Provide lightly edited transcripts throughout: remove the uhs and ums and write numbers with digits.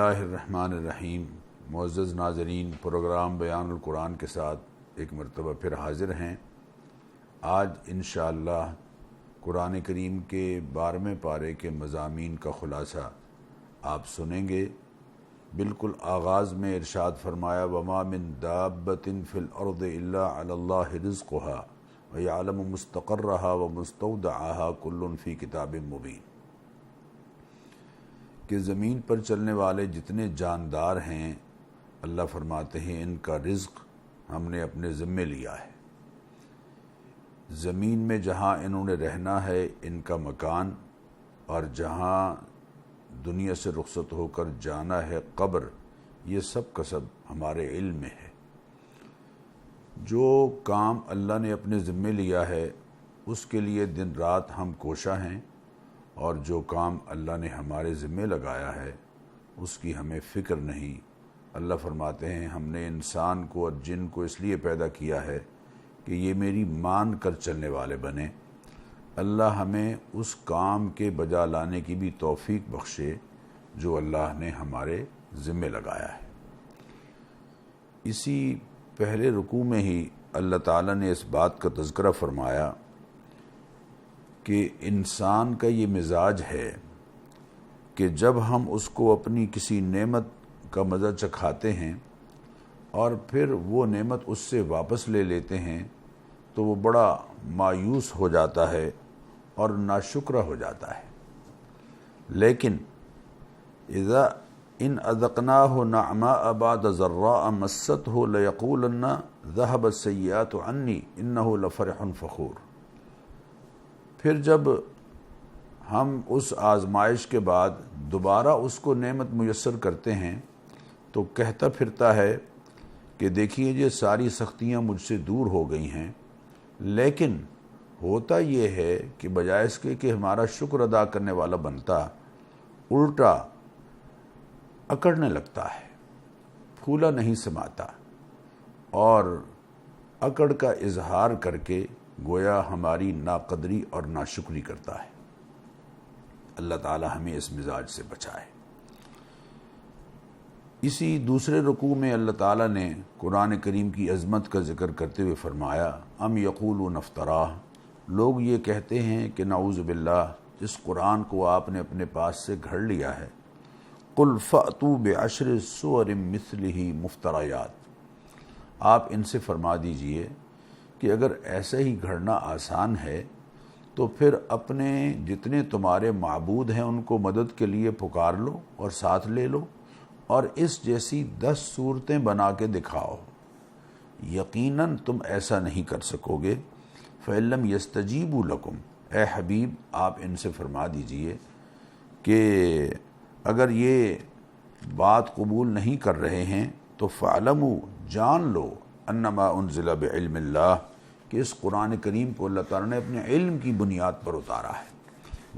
اللہ الرحمن الرحیم۔ معزز ناظرین، پروگرام بیان القرآن کے ساتھ ایک مرتبہ پھر حاضر ہیں۔ آج انشاءاللہ قرآن کریم کے 12ویں پارے کے مضامین کا خلاصہ آپ سنیں گے۔ بالکل آغاز میں ارشاد فرمایا وَمَا مِن دَابَّةٍ فِي الْأَرْضِ إِلَّا عَلَى اللَّهِ رِزْقُهَا وَيَعْلَمُ مُسْتَقَرَّهَا وَمُسْتَوْدَعَهَا كُلٌّ فِي كِتَابٍ مُبِينٍ، کہ زمین پر چلنے والے جتنے جاندار ہیں اللہ فرماتے ہیں ان کا رزق ہم نے اپنے ذمے لیا ہے۔ زمین میں جہاں انہوں نے رہنا ہے ان کا مکان، اور جہاں دنیا سے رخصت ہو کر جانا ہے قبر، یہ سب کا سب ہمارے علم میں ہے۔ جو کام اللہ نے اپنے ذمے لیا ہے اس کے لیے دن رات ہم کوشاں ہیں، اور جو کام اللہ نے ہمارے ذمے لگایا ہے اس کی ہمیں فکر نہیں۔ اللہ فرماتے ہیں ہم نے انسان کو اور جن کو اس لیے پیدا کیا ہے کہ یہ میری مان کر چلنے والے بنے۔ اللہ ہمیں اس کام کے بجا لانے کی بھی توفیق بخشے جو اللہ نے ہمارے ذمے لگایا ہے۔ اسی پہلے رکوع میں ہی اللہ تعالیٰ نے اس بات کا تذکرہ فرمایا کہ انسان کا یہ مزاج ہے کہ جب ہم اس کو اپنی کسی نعمت کا مزہ چکھاتے ہیں اور پھر وہ نعمت اس سے واپس لے لیتے ہیں تو وہ بڑا مایوس ہو جاتا ہے اور ناشکرہ ہو جاتا ہے۔ لیکن اذا ان اذقناہ نعماء بعد ضراء مسته لیقولن ذهب السیئات عنی انہ لفرح فخور۔ پھر جب ہم اس آزمائش کے بعد دوبارہ اس کو نعمت میسر کرتے ہیں تو کہتا پھرتا ہے کہ دیکھیے یہ ساری سختیاں مجھ سے دور ہو گئی ہیں، لیکن ہوتا یہ ہے کہ بجائے اس کے کہ ہمارا شکر ادا کرنے والا بنتا، الٹا اکڑنے لگتا ہے، پھولا نہیں سماتا، اور اکڑ کا اظہار کر کے گویا ہماری ناقدری اور ناشکری کرتا ہے۔ اللہ تعالی ہمیں اس مزاج سے بچائے۔ اسی دوسرے رکوع میں اللہ تعالیٰ نے قرآن کریم کی عظمت کا ذکر کرتے ہوئے فرمایا ام یقولون افتراہ، لوگ یہ کہتے ہیں کہ نعوذ باللہ اس قرآن کو آپ نے اپنے پاس سے گھڑ لیا ہے۔ قل فأتوا بعشر سور مثلہ مفتریات، آپ ان سے فرما دیجئے کہ اگر ایسا ہی گھڑنا آسان ہے تو پھر اپنے جتنے تمہارے معبود ہیں ان کو مدد کے لیے پکار لو اور ساتھ لے لو اور اس جیسی 10 صورتیں بنا کے دکھاؤ۔ یقیناً تم ایسا نہیں کر سکو گے۔ فَإِن لَّمْ يَسْتَجِيبُوا لَكُمْ، اے حبیب آپ ان سے فرما دیجئے کہ اگر یہ بات قبول نہیں کر رہے ہیں تو فَاعْلَمُوا، جان لو، انما انزل بعلم اللہ، کہ اس قرآن کریم کو اللہ تعالیٰ نے اپنے علم کی بنیاد پر اتارا ہے۔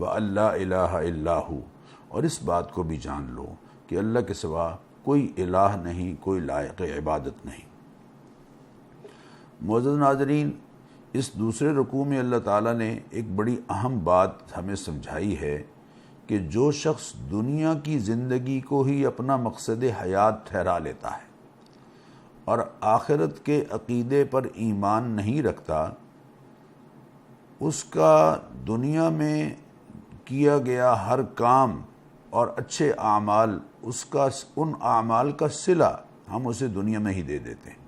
وَأَن لَّا إِلَٰهَ إِلَّا هُوَ، اور اس بات کو بھی جان لو کہ اللہ کے سوا کوئی الہ نہیں، کوئی لائق عبادت نہیں۔ معزز ناظرین، اس دوسرے رکوع میں اللہ تعالیٰ نے ایک بڑی اہم بات ہمیں سمجھائی ہے کہ جو شخص دنیا کی زندگی کو ہی اپنا مقصد حیات ٹھہرا لیتا ہے اور آخرت کے عقیدے پر ایمان نہیں رکھتا، اس کا دنیا میں کیا گیا ہر کام اور اچھے اعمال، اس کا ان اعمال کا صلہ ہم اسے دنیا میں ہی دے دیتے ہیں۔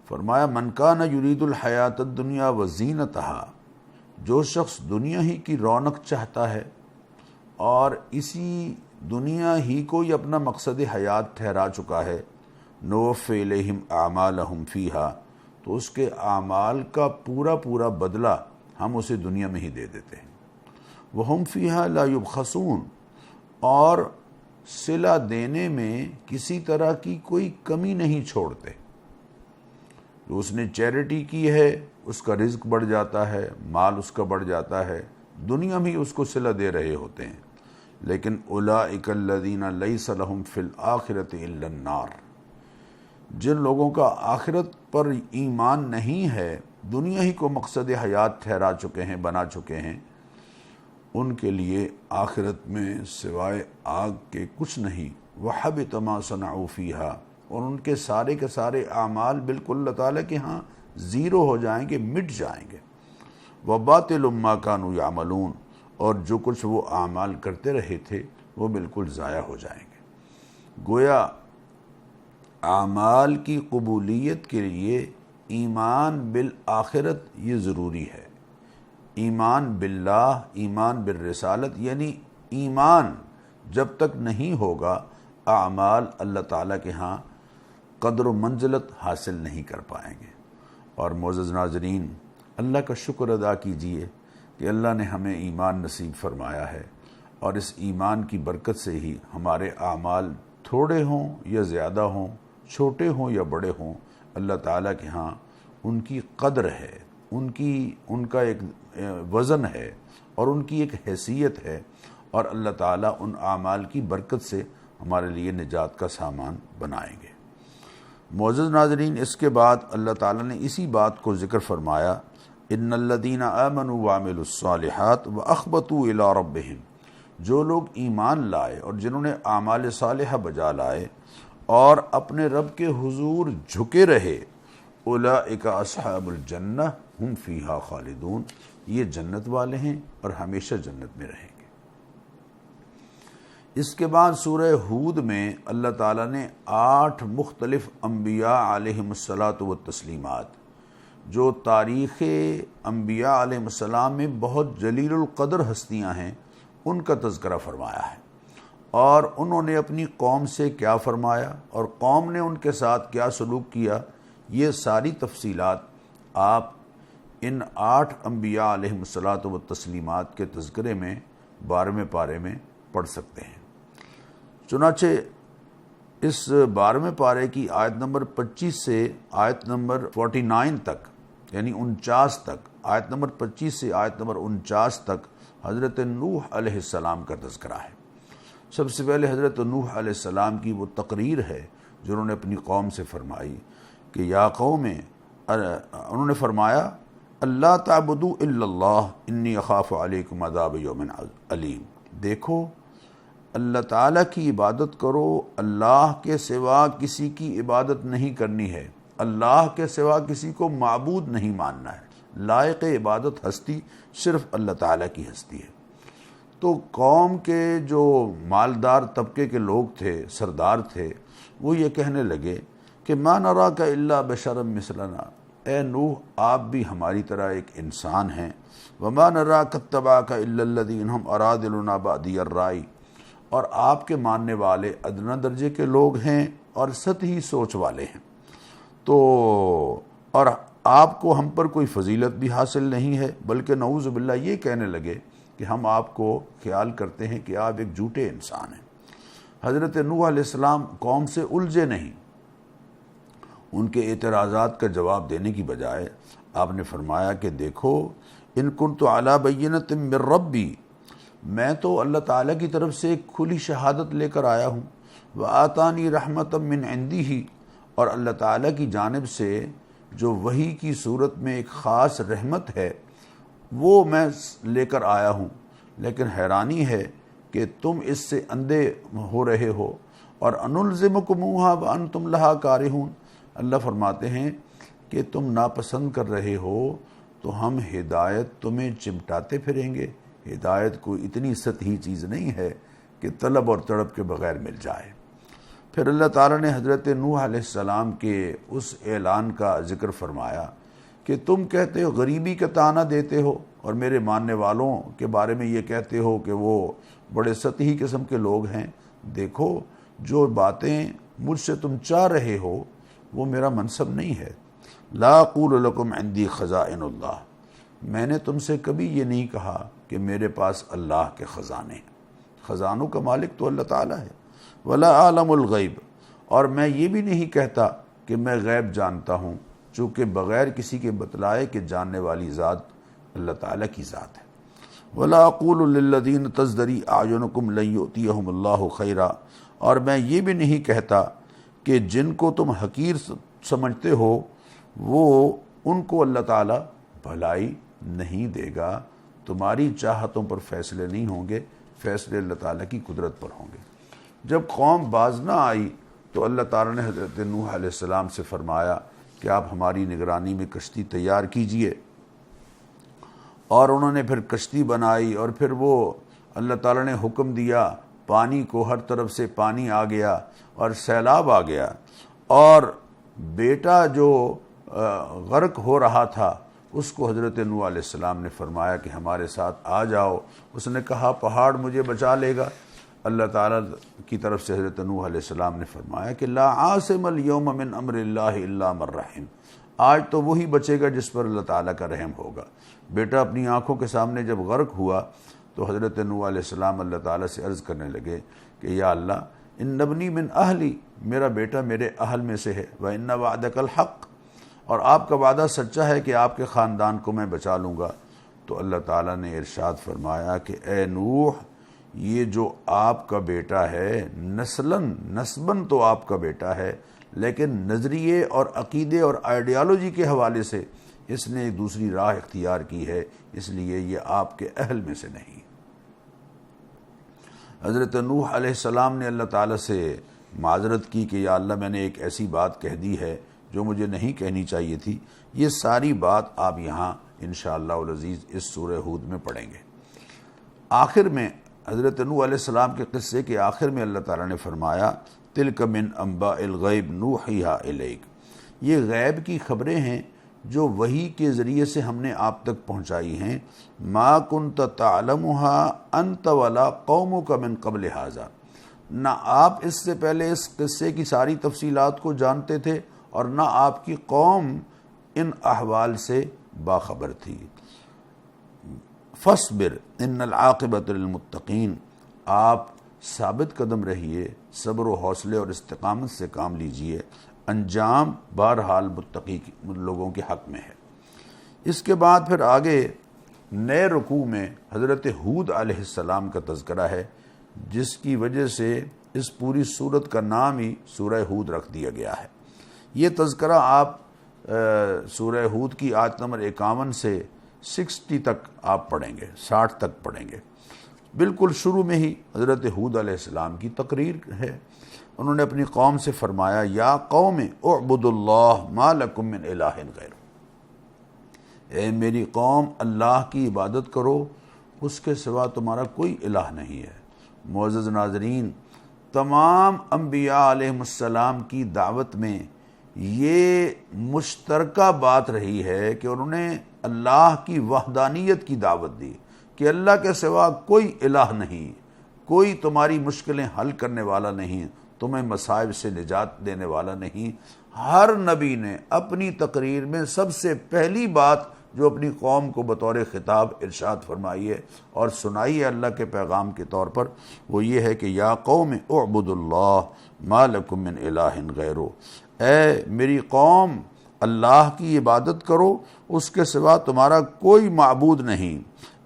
فرمایا من کان یرید الحیات الدنیا وزینتہا، جو شخص دنیا ہی کی رونق چاہتا ہے اور اسی دنیا ہی کو ہی اپنا مقصد حیات ٹھہرا چکا ہے، نوفی الیہم اعمالہم فیہا، تو اس کے اعمال کا پورا پورا بدلہ ہم اسے دنیا میں ہی دے دیتے ہیں۔ وہم فیہا لا یبخسون، اور صلہ دینے میں کسی طرح کی کوئی کمی نہیں چھوڑتے۔ جو اس نے چیریٹی کی ہے اس کا رزق بڑھ جاتا ہے، مال اس کا بڑھ جاتا ہے، دنیا میں اس کو صلہ دے رہے ہوتے ہیں۔ لیکن اولئک الذین لیس لہم فی الآخرۃ الا النار، جن لوگوں کا آخرت پر ایمان نہیں ہے، دنیا ہی کو مقصد حیات ٹھہرا چکے ہیں، بنا چکے ہیں، ان کے لیے آخرت میں سوائے آگ کے کچھ نہیں، وَحَبِطَ مَا صَنَعُوا فِيهَا، اور ان کے سارے اعمال بالکل اللہ تعالیٰ کے ہاں زیرو ہو جائیں گے، مٹ جائیں گے۔ وَبَاطِلٌ مَا كَانُوا يَعْمَلُونَ، اور جو کچھ وہ اعمال کرتے رہے تھے وہ بالکل ضائع ہو جائیں گے۔ گویا اعمال کی قبولیت کے لیے ایمان بالآخرت یہ ضروری ہے۔ ایمان باللہ، ایمان بالرسالت، یعنی ایمان جب تک نہیں ہوگا اعمال اللہ تعالیٰ کے ہاں قدر و منزلت حاصل نہیں کر پائیں گے۔ اور معزز ناظرین، اللہ کا شکر ادا کیجئے کہ اللہ نے ہمیں ایمان نصیب فرمایا ہے، اور اس ایمان کی برکت سے ہی ہمارے اعمال تھوڑے ہوں یا زیادہ ہوں، چھوٹے ہوں یا بڑے ہوں، اللہ تعالیٰ کے ہاں ان کی قدر ہے، ان کا ایک وزن ہے اور ان کی ایک حیثیت ہے، اور اللہ تعالیٰ ان اعمال کی برکت سے ہمارے لیے نجات کا سامان بنائیں گے۔ معزز ناظرین، اس کے بعد اللہ تعالیٰ نے اسی بات کو ذکر فرمایا، ان الذین آمنوا وعملوا الصالحات واخبتوا الی ربہم، جو لوگ ایمان لائے اور جنہوں نے اعمال صالحہ بجا لائے اور اپنے رب کے حضور جھکے رہے، اولئک اصحاب الجنہ ہم فیہا خالدون، یہ جنت والے ہیں اور ہمیشہ جنت میں رہیں گے۔ اس کے بعد سورہ ہود میں اللہ تعالیٰ نے 8 مختلف انبیاء علیہم الصلاۃ والتسلیمات، جو تاریخ انبیاء علیہم السلام میں بہت جلیل القدر ہستیاں ہیں، ان کا تذکرہ فرمایا ہے، اور انہوں نے اپنی قوم سے کیا فرمایا اور قوم نے ان کے ساتھ کیا سلوک کیا، یہ ساری تفصیلات آپ ان 8 انبیاء علیہم الصلاۃ والتسلیمات کے تذکرے میں 12ویں پارے میں پڑھ سکتے ہیں۔ چنانچہ اس 12ویں پارے کی آیت نمبر 25 سے آیت نمبر 49 تک، یعنی 49 تک، آیت نمبر 25 سے آیت نمبر 49 تک حضرت نوح علیہ السلام کا تذکرہ ہے۔ سب سے پہلے حضرت نوح علیہ السلام کی وہ تقریر ہے جو انہوں نے اپنی قوم سے فرمائی کہ یا قوم، انہوں نے فرمایا اللہ تعبدوا الا اللہ انی اخاف علیکم عذاب یوم علیم، دیکھو اللہ تعالیٰ کی عبادت کرو، اللہ کے سوا کسی کی عبادت نہیں کرنی ہے، اللہ کے سوا کسی کو معبود نہیں ماننا ہے، لائق عبادت ہستی صرف اللہ تعالیٰ کی ہستی ہے۔ تو قوم کے جو مالدار طبقے کے لوگ تھے، سردار تھے، وہ یہ کہنے لگے کہ ما نراک الا بشرا مثلنا، اے نوح آپ بھی ہماری طرح ایک انسان ہیں، وما نراک اتبعک الا الذین هم ارادلنا بادی الرائے، اور آپ کے ماننے والے ادنا درجے کے لوگ ہیں اور سطحی سوچ والے ہیں، تو اور آپ کو ہم پر کوئی فضیلت بھی حاصل نہیں ہے، بلکہ نعوذ باللہ یہ کہنے لگے کہ ہم آپ کو خیال کرتے ہیں کہ آپ ایک جھوٹے انسان ہیں۔ حضرت نوح علیہ السلام قوم سے الجھے نہیں، ان کے اعتراضات کا جواب دینے کی بجائے آپ نے فرمایا کہ دیکھو ان کنت علی بینۃ من ربی، میں تو اللہ تعالیٰ کی طرف سے ایک کھلی شہادت لے کر آیا ہوں، وآتانی رحمۃ من عندہ، اور اللہ تعالیٰ کی جانب سے جو وحی کی صورت میں ایک خاص رحمت ہے وہ میں لے کر آیا ہوں، لیکن حیرانی ہے کہ تم اس سے اندھے ہو رہے ہو، اور انلزمکموہا وانتم لہا کارہون، اللہ فرماتے ہیں کہ تم ناپسند کر رہے ہو تو ہم ہدایت تمہیں چمٹاتے پھریں گے۔ ہدایت کوئی اتنی سطحی چیز نہیں ہے کہ طلب اور تڑپ کے بغیر مل جائے۔ پھر اللہ تعالیٰ نے حضرت نوح علیہ السلام کے اس اعلان کا ذکر فرمایا کہ تم کہتے ہو، غریبی کا طعنہ دیتے ہو اور میرے ماننے والوں کے بارے میں یہ کہتے ہو کہ وہ بڑے سطحی قسم کے لوگ ہیں، دیکھو جو باتیں مجھ سے تم چاہ رہے ہو وہ میرا منصب نہیں ہے۔ لا اقول لکم عندی خزائن اللہ، میں نے تم سے کبھی یہ نہیں کہا کہ میرے پاس اللہ کے خزانے ہیں، خزانوں کا مالک تو اللہ تعالیٰ ہے۔ ولا عالم الغیب، اور میں یہ بھی نہیں کہتا کہ میں غیب جانتا ہوں، چونکہ بغیر کسی کے بتلائے کہ جاننے والی ذات اللہ تعالیٰ کی ذات ہے۔ ولا اقول للذین تزدری اعینکم لن یؤتیہم اللہ خیرا، اور میں یہ بھی نہیں کہتا کہ جن کو تم حقیر سمجھتے ہو وہ ان کو اللہ تعالیٰ بھلائی نہیں دے گا، تمہاری چاہتوں پر فیصلے نہیں ہوں گے، فیصلے اللہ تعالیٰ کی قدرت پر ہوں گے۔ جب قوم باز نہ آئی تو اللہ تعالیٰ نے حضرت نوح علیہ السلام سے فرمایا کہ آپ ہماری نگرانی میں کشتی تیار کیجئے، اور انہوں نے پھر کشتی بنائی، اور پھر وہ اللہ تعالیٰ نے حکم دیا، پانی کو ہر طرف سے پانی آ گیا اور سیلاب آ گیا، اور بیٹا جو غرق ہو رہا تھا اس کو حضرت نوح علیہ السلام نے فرمایا کہ ہمارے ساتھ آ جاؤ۔ اس نے کہا پہاڑ مجھے بچا لے گا۔ اللہ تعالیٰ کی طرف سے حضرت نوح علیہ السلام نے فرمایا کہ لا عاصم اليوم من امر اللہ الا من رحم، آج تو وہی بچے گا جس پر اللہ تعالیٰ کا رحم ہوگا۔ بیٹا اپنی آنکھوں کے سامنے جب غرق ہوا تو حضرت نوح علیہ السلام اللہ تعالیٰ سے عرض کرنے لگے کہ یا اللہ ان ابنی من اہلی، میرا بیٹا میرے اہل میں سے ہے، وَإِنَّ وَعْدَكَ الْحَقِّ، اور آپ کا وعدہ سچا ہے کہ آپ کے خاندان کو میں بچا لوں گا۔ تو اللہ تعالیٰ نے ارشاد فرمایا کہ اے نوح، یہ جو آپ کا بیٹا ہے نسباً تو آپ کا بیٹا ہے، لیکن نظریے اور عقیدے اور آئیڈیالوجی کے حوالے سے اس نے ایک دوسری راہ اختیار کی ہے، اس لیے یہ آپ کے اہل میں سے نہیں۔ حضرت نوح علیہ السلام نے اللہ تعالیٰ سے معذرت کی کہ یا اللہ میں نے ایک ایسی بات کہہ دی ہے جو مجھے نہیں کہنی چاہیے تھی۔ یہ ساری بات آپ یہاں انشاءاللہ العزیز اس سورہ ہود میں پڑھیں گے۔ آخر میں حضرت نوح علیہ السلام کے قصے کے آخر میں اللہ تعالیٰ نے فرمایا تلک من انباء الغیب نوحیہا الیک، یہ غیب کی خبریں ہیں جو وحی کے ذریعے سے ہم نے آپ تک پہنچائی ہیں۔ ما کنت تعلمها انت ولا قومک من قبل ھذا، نہ آپ اس سے پہلے اس قصے کی ساری تفصیلات کو جانتے تھے اور نہ آپ کی قوم ان احوال سے باخبر تھی۔ فاصبر ان العاقبۃ للمتقین، آپ ثابت قدم رہیے، صبر و حوصلے اور استقامت سے کام لیجئے، انجام بہرحال متقی لوگوں کے حق میں ہے۔ اس کے بعد پھر آگے نئے رکوع میں حضرت ہود علیہ السلام کا تذکرہ ہے، جس کی وجہ سے اس پوری سورت کا نام ہی سورہ ہود رکھ دیا گیا ہے۔ یہ تذکرہ آپ سورہ ہود کی آیت نمبر 51 سے 60 تک آپ پڑھیں گے، 60 تک پڑھیں گے۔ بالکل شروع میں ہی حضرت ہود علیہ السلام کی تقریر ہے۔ انہوں نے اپنی قوم سے فرمایا یا قوم اعبدوا اللہ ما لکم من الہ غیرہ، اے میری قوم اللہ کی عبادت کرو، اس کے سوا تمہارا کوئی الہ نہیں ہے۔ معزز ناظرین، تمام انبیاء علیہ السلام کی دعوت میں یہ مشترکہ بات رہی ہے کہ انہوں نے اللہ کی وحدانیت کی دعوت دی کہ اللہ کے سوا کوئی الہ نہیں، کوئی تمہاری مشکلیں حل کرنے والا نہیں، تمہیں مصائب سے نجات دینے والا نہیں۔ ہر نبی نے اپنی تقریر میں سب سے پہلی بات جو اپنی قوم کو بطور خطاب ارشاد فرمائی ہے اور سنائی ہے اللہ کے پیغام کے طور پر، وہ یہ ہے کہ یا قوم اعبدوا اللہ ما لکم من الہ غیرہ، اے میری قوم اللہ کی عبادت کرو، اس کے سوا تمہارا کوئی معبود نہیں۔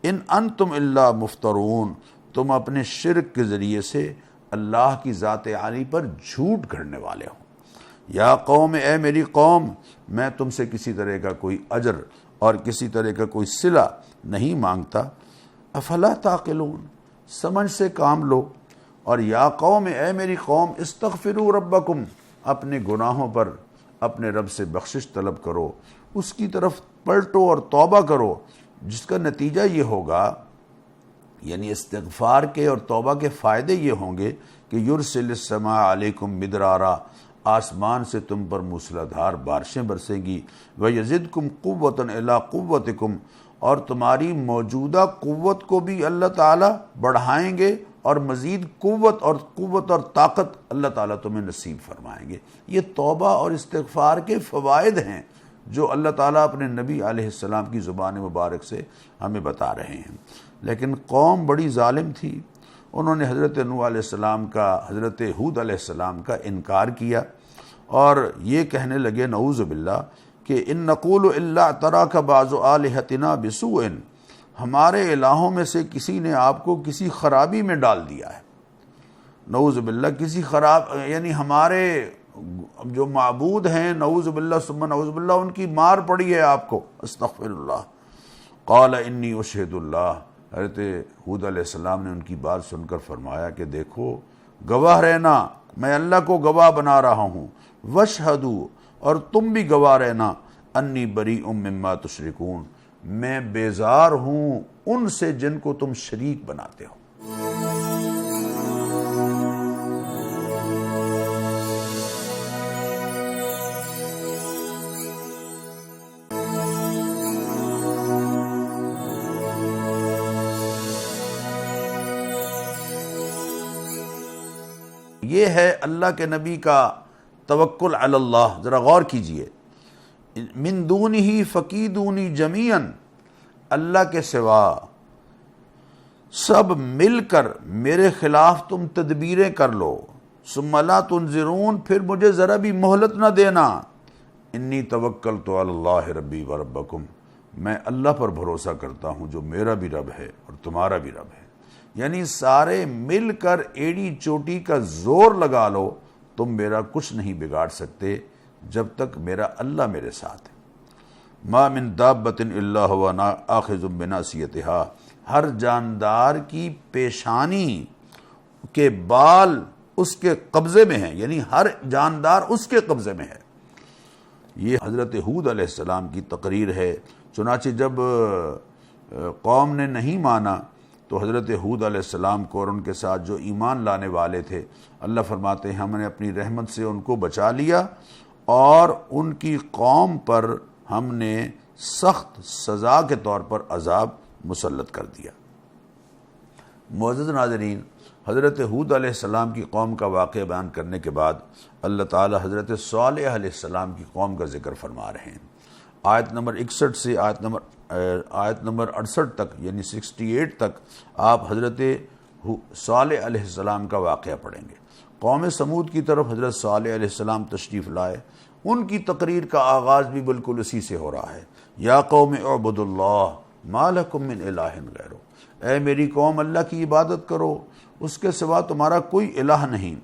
ان انتم الا مفترون، تم اپنے شرک کے ذریعے سے اللہ کی ذات عالی پر جھوٹ گھڑنے والے ہو۔ یا قوم، اے میری قوم، میں تم سے کسی طرح کا کوئی اجر اور کسی طرح کا کوئی صلہ نہیں مانگتا، افلا تعقلون، سمجھ سے کام لو۔ اور یا قوم، اے میری قوم، استغفروا ربکم، اپنے گناہوں پر اپنے رب سے بخشش طلب کرو، اس کی طرف پلٹو اور توبہ کرو، جس کا نتیجہ یہ ہوگا، یعنی استغفار کے اور توبہ کے فائدے یہ ہوں گے کہ یرسل السماء علیکم مدرارا، آسمان سے تم پر موسلادھار بارشیں برسیں گی، وَيَزِدْكُمْ قُوَّةً إِلَىٰ قُوَّتِكُمْ، اور تمہاری موجودہ قوت کو بھی اللہ تعالیٰ بڑھائیں گے اور مزید قوت اور طاقت اللہ تعالیٰ تمہیں نصیب فرمائیں گے۔ یہ توبہ اور استغفار کے فوائد ہیں جو اللہ تعالیٰ اپنے نبی علیہ السلام کی زبان مبارک سے ہمیں بتا رہے ہیں۔ لیکن قوم بڑی ظالم تھی، انہوں نے حضرت نوح علیہ السلام کا، حضرت ہود علیہ السلام کا انکار کیا اور یہ کہنے لگے نعوذ باللہ کہ ان نقول الا تراک بعض آلہتنا بسوء، ہمارے الہوں میں سے کسی نے آپ کو کسی خرابی میں ڈال دیا ہے۔ نعوذ باللہ، کسی یعنی ہمارے جو معبود ہیں، نعوذ باللہ ثم نعوذ باللہ، ان کی مار پڑی ہے آپ کو، استغفر اللہ۔ قال انی اشہد اللہ، حضرت ہود علیہ السلام نے ان کی بات سن کر فرمایا کہ دیکھو گواہ رہنا، میں اللہ کو گواہ بنا رہا ہوں، واشہدوا، اور تم بھی گواہ رہنا، انی بریء مما تشرکون، میں بیزار ہوں ان سے جن کو تم شریک بناتے ہو۔ یہ ہے اللہ کے نبی کا توکل علی اللہ۔ ذرا غور کیجئے، من دونہ فکیدونی جمیعا، اللہ کے سوا سب مل کر میرے خلاف تم تدبیریں کر لو، ثم لا تنظرون، پھر مجھے ذرا بھی مہلت نہ دینا، انی توکلت علی اللہ ربی و ربکم، میں اللہ پر بھروسہ کرتا ہوں جو میرا بھی رب ہے اور تمہارا بھی رب ہے۔ یعنی سارے مل کر ایڑی چوٹی کا زور لگا لو، تم میرا کچھ نہیں بگاڑ سکتے جب تک میرا اللہ میرے ساتھ ہے۔ ما من دابۃ الا هو آخذ بناصیتها، ہر جاندار کی پیشانی کے بال اس کے قبضے میں ہیں، یعنی ہر جاندار اس کے قبضے میں ہے۔ یہ حضرت ہود علیہ السلام کی تقریر ہے۔ چنانچہ جب قوم نے نہیں مانا تو حضرت ہود علیہ السلام کو اور ان کے ساتھ جو ایمان لانے والے تھے، اللہ فرماتے ہیں ہم نے اپنی رحمت سے ان کو بچا لیا اور ان کی قوم پر ہم نے سخت سزا کے طور پر عذاب مسلط کر دیا۔ معزز ناظرین، حضرت ہود علیہ السلام کی قوم کا واقعہ بیان کرنے کے بعد اللہ تعالی حضرت صالح علیہ السلام کی قوم کا ذکر فرما رہے ہیں۔ آیت نمبر 61 سے آیت نمبر 68 تک، یعنی 68 تک آپ حضرت صالح علیہ السلام کا واقعہ پڑھیں گے۔ قوم سمود کی طرف حضرت صالح علیہ السلام تشریف لائے، ان کی تقریر کا آغاز بھی بالکل اسی سے ہو رہا ہے۔ یا قوم اعبدوا اللہ ما لکم من الہ غیرہ، اے میری قوم اللہ کی عبادت کرو، اس کے سوا تمہارا کوئی الہ نہیں،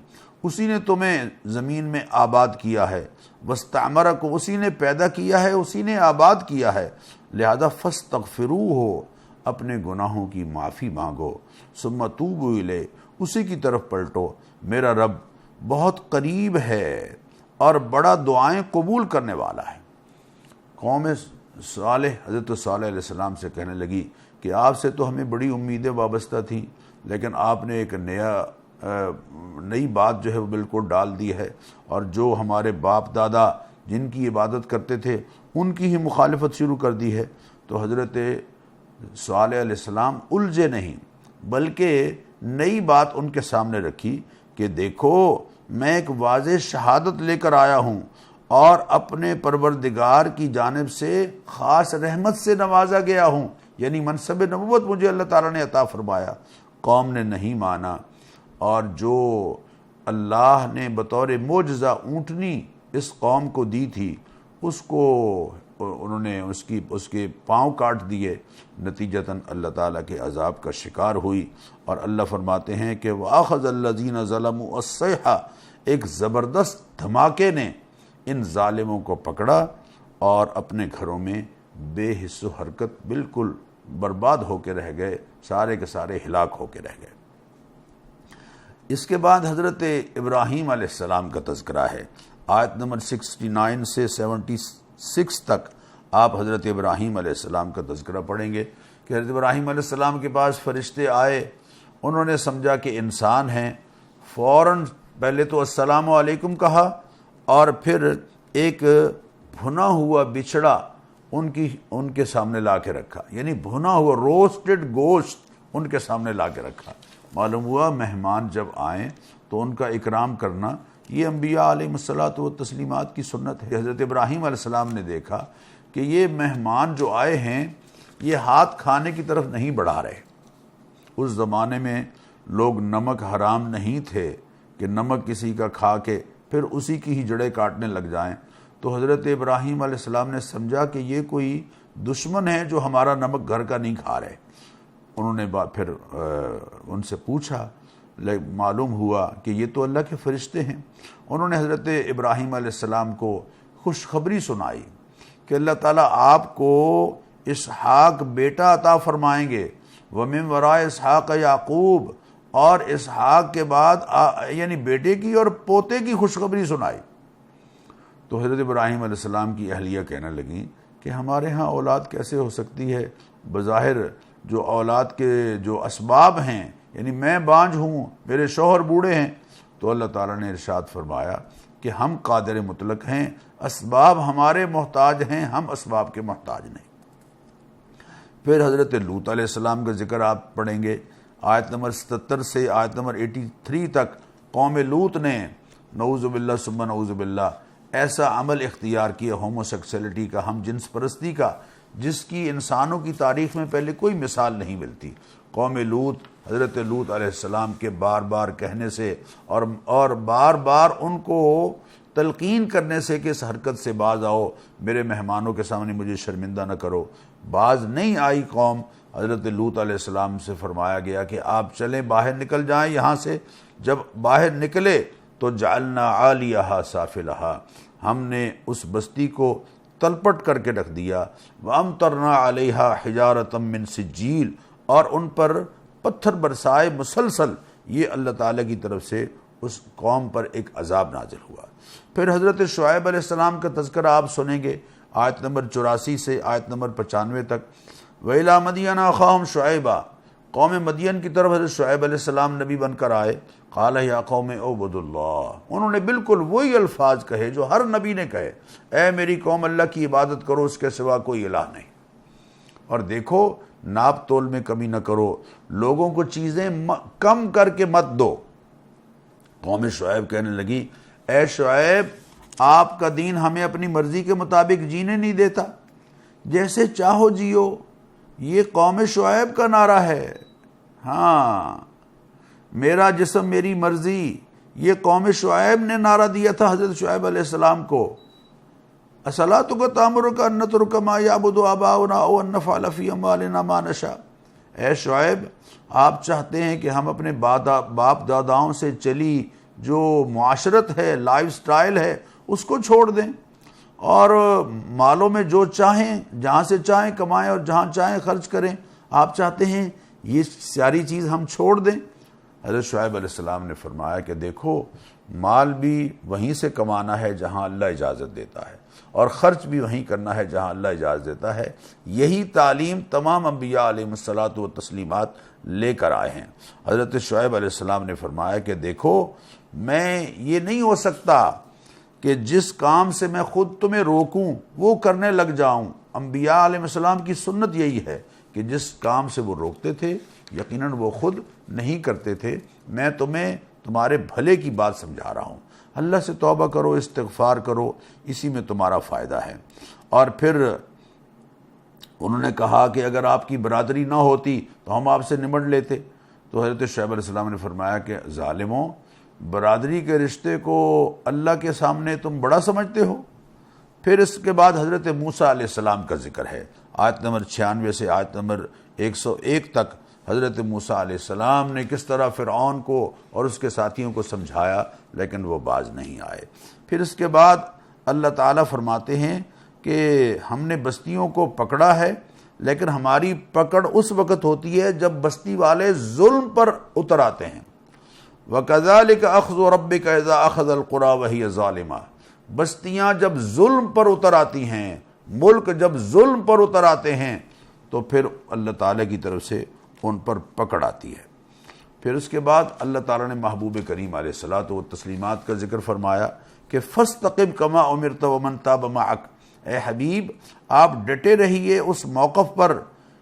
اسی نے تمہیں زمین میں آباد کیا ہے، واستعمرکم، اسی نے پیدا کیا ہے، اسی نے آباد کیا ہے، لہذا فاستغفروہ، اپنے گناہوں کی معافی مانگو، ثم توبوا الیہ، اسی کی طرف پلٹو، میرا رب بہت قریب ہے اور بڑا دعائیں قبول کرنے والا ہے۔ قوم صالح حضرت صالح علیہ السلام سے کہنے لگی کہ آپ سے تو ہمیں بڑی امیدیں وابستہ تھیں، لیکن آپ نے ایک نئی بات جو ہے وہ بالکل ڈال دی ہے، اور جو ہمارے باپ دادا جن کی عبادت کرتے تھے ان کی ہی مخالفت شروع کر دی ہے۔ تو حضرت صالح علیہ السلام الجھے نہیں، بلکہ نئی بات ان کے سامنے رکھی کہ دیکھو میں ایک واضح شہادت لے کر آیا ہوں اور اپنے پروردگار کی جانب سے خاص رحمت سے نوازا گیا ہوں، یعنی منصب نبوت مجھے اللہ تعالیٰ نے عطا فرمایا۔ قوم نے نہیں مانا، اور جو اللہ نے بطور معجزہ اونٹنی اس قوم کو دی تھی اس کو انہوں نے اس کے پاؤں کاٹ دیے، نتیجتاً اللہ تعالیٰ کے عذاب کا شکار ہوئی۔ اور اللہ فرماتے ہیں کہ وَأَخَذَ الَّذِينَ ظَلَمُوا الصَّيْحَةُ، ایک زبردست دھماکے نے ان ظالموں کو پکڑا اور اپنے گھروں میں بے حس و حرکت بالکل برباد ہو کے رہ گئے، سارے کے سارے ہلاک ہو کے رہ گئے۔ اس کے بعد حضرت ابراہیم علیہ السلام کا تذکرہ ہے۔ آیت نمبر 69 سے 76 تک آپ حضرت ابراہیم علیہ السلام کا تذکرہ پڑھیں گے کہ حضرت ابراہیم علیہ السلام کے پاس فرشتے آئے، انہوں نے سمجھا کہ انسان ہیں، فوراً پہلے تو السلام علیکم کہا اور پھر ایک بھنا ہوا بچھڑا ان کے سامنے لا کے رکھا، یعنی بھنا ہوا روسٹڈ گوشت ان کے سامنے لا کے رکھا۔ معلوم ہوا مہمان جب آئیں تو ان کا اکرام کرنا یہ انبیاء علیہ الصلوۃ والتسلیمات کی سنت ہے۔ حضرت ابراہیم علیہ السلام نے دیکھا کہ یہ مہمان جو آئے ہیں یہ ہاتھ کھانے کی طرف نہیں بڑھا رہے۔ اس زمانے میں لوگ نمک حرام نہیں تھے کہ نمک کسی کا کھا کے پھر اسی کی ہی جڑیں کاٹنے لگ جائیں۔ تو حضرت ابراہیم علیہ السلام نے سمجھا کہ یہ کوئی دشمن ہے جو ہمارا نمک گھر کا نہیں کھا رہے۔ انہوں نے پھر ان سے پوچھا، معلوم ہوا کہ یہ تو اللہ کے فرشتے ہیں۔ انہوں نے حضرت ابراہیم علیہ السلام کو خوشخبری سنائی کہ اللہ تعالیٰ آپ کو اسحاق بیٹا عطا فرمائیں گے، وَمِن وَرَاءِ اسحاق یعقوب، اور اسحاق کے بعد یعنی بیٹے کی اور پوتے کی خوشخبری سنائی۔ تو حضرت ابراہیم علیہ السلام کی اہلیہ کہنے لگیں کہ ہمارے ہاں اولاد کیسے ہو سکتی ہے؟ بظاہر جو اولاد کے جو اسباب ہیں، یعنی میں بانجھ ہوں، میرے شوہر بوڑھے ہیں، تو اللہ تعالیٰ نے ارشاد فرمایا کہ ہم قادر مطلق ہیں، اسباب ہمارے محتاج ہیں، ہم اسباب کے محتاج نہیں۔ پھر حضرت لوط علیہ السلام کا ذکر آپ پڑھیں گے، آیت نمبر 77 سے آیت نمبر 83 تک قوم لوط نے نعوذ باللہ ثم نعوذ باللہ ایسا عمل اختیار کیا ہومو سیکسولیٹی کا، ہم جنس پرستی کا، جس کی انسانوں کی تاریخ میں پہلے کوئی مثال نہیں ملتی۔ قوم لوط حضرت لوط علیہ السلام کے بار بار کہنے سے اور بار بار ان کو تلقین کرنے سے کہ اس حرکت سے باز آؤ، میرے مہمانوں کے سامنے مجھے شرمندہ نہ کرو، باز نہیں آئی قوم۔ حضرت لوط علیہ السلام سے فرمایا گیا کہ آپ چلیں، باہر نکل جائیں یہاں سے۔ جب باہر نکلے تو جعلنا عالیہا سافلہا، ہم نے اس بستی کو تلپٹ کر کے رکھ دیا، وامطرنا علیہا حجارۃ من سجیل، اور ان پر پتھر برسائے مسلسل۔ یہ اللہ تعالیٰ کی طرف سے اس قوم پر ایک عذاب نازل ہوا۔ پھر حضرت شعیب علیہ السلام کا تذکرہ آپ سنیں گے، آیت نمبر 84 سے آیت نمبر 95 تک۔ وَإِلَىٰ مَدْيَنَ أَخَاهُمْ شُعَيْبًا، قوم مدین کی طرف حضرت شعیب علیہ السلام نبی بن کر آئے۔ قال یا قوم اعبدوا اللہ، انہوں نے بالکل وہی الفاظ کہے جو ہر نبی نے کہے، اے میری قوم اللہ کی عبادت کرو، اس کے سوا کوئی الہ نہیں، اور دیکھو ناپ تول میں کمی نہ کرو، لوگوں کو چیزیں کم کر کے مت دو۔ قوم شعیب کہنے لگی، اے شعیب آپ کا دین ہمیں اپنی مرضی کے مطابق جینے نہیں دیتا، جیسے چاہو جیو۔ یہ قوم شعیب کا نعرہ ہے، ہاں، میرا جسم میری مرضی، یہ قوم شعیب نے نعرہ دیا تھا حضرت شعیب علیہ السلام کو۔ اصلاتک تأمرک ان نترک ما یعبد آباؤنا او ان نفعل فی اموالنا ما نشاء، اے شعیب آپ چاہتے ہیں کہ ہم اپنے باپ داداؤں سے چلی جو معاشرت ہے، لائف سٹائل ہے، اس کو چھوڑ دیں، اور مالوں میں جو چاہیں جہاں سے چاہیں کمائیں اور جہاں چاہیں خرچ کریں؟ آپ چاہتے ہیں یہ ساری چیز ہم چھوڑ دیں؟ حضرت شعیب علیہ السلام نے فرمایا کہ دیکھو مال بھی وہیں سے کمانا ہے جہاں اللہ اجازت دیتا ہے، اور خرچ بھی وہیں کرنا ہے جہاں اللہ اجازت دیتا ہے۔ یہی تعلیم تمام انبیاء علیہ الصلاۃ والتسلیمات لے کر آئے ہیں۔ حضرت شعیب علیہ السلام نے فرمایا کہ دیکھو میں یہ نہیں ہو سکتا کہ جس کام سے میں خود تمہیں روکوں وہ کرنے لگ جاؤں۔ انبیاء علیہ السلام کی سنت یہی ہے کہ جس کام سے وہ روکتے تھے یقیناً وہ خود نہیں کرتے تھے۔ میں تمہیں تمہارے بھلے کی بات سمجھا رہا ہوں، اللہ سے توبہ کرو، استغفار کرو، اسی میں تمہارا فائدہ ہے۔ اور پھر انہوں نے کہا کہ اگر آپ کی برادری نہ ہوتی تو ہم آپ سے نمٹ لیتے۔ تو حضرت شعیب علیہ السلام نے فرمایا کہ ظالموں، برادری کے رشتے کو اللہ کے سامنے تم بڑا سمجھتے ہو۔ پھر اس کے بعد حضرت موسیٰ علیہ السلام کا ذکر ہے، آیت نمبر 96 سے آیت نمبر 101 تک۔ حضرت موسیٰ علیہ السلام نے کس طرح فرعون کو اور اس کے ساتھیوں کو سمجھایا، لیکن وہ باز نہیں آئے۔ پھر اس کے بعد اللہ تعالیٰ فرماتے ہیں کہ ہم نے بستیوں کو پکڑا ہے، لیکن ہماری پکڑ اس وقت ہوتی ہے جب بستی والے ظلم پر اتر آتے ہیں۔ وَكَذَلِكَ أَخْذُ رَبِّكَ إِذَا أَخَذَ الْقُرَىٰ وَهِيَ ظَالِمَةٌ، بستیاں جب ظلم پر اتر آتی ہیں، ملک جب ظلم پر اتر آتے ہیں تو پھر اللہ تعالیٰ کی طرف سے ان پر پکڑ آتی ہے۔ پھر اس کے بعد اللہ تعالیٰ نے محبوب کریم علیہ الصلاۃ والتسلیمات کا ذکر فرمایا کہ فَاسْتَقِمْ كَمَا أُمِرْتَ وَمَنْ تَابَ مَعَكَ، اے حبیب آپ ڈٹے رہیے اس موقف پر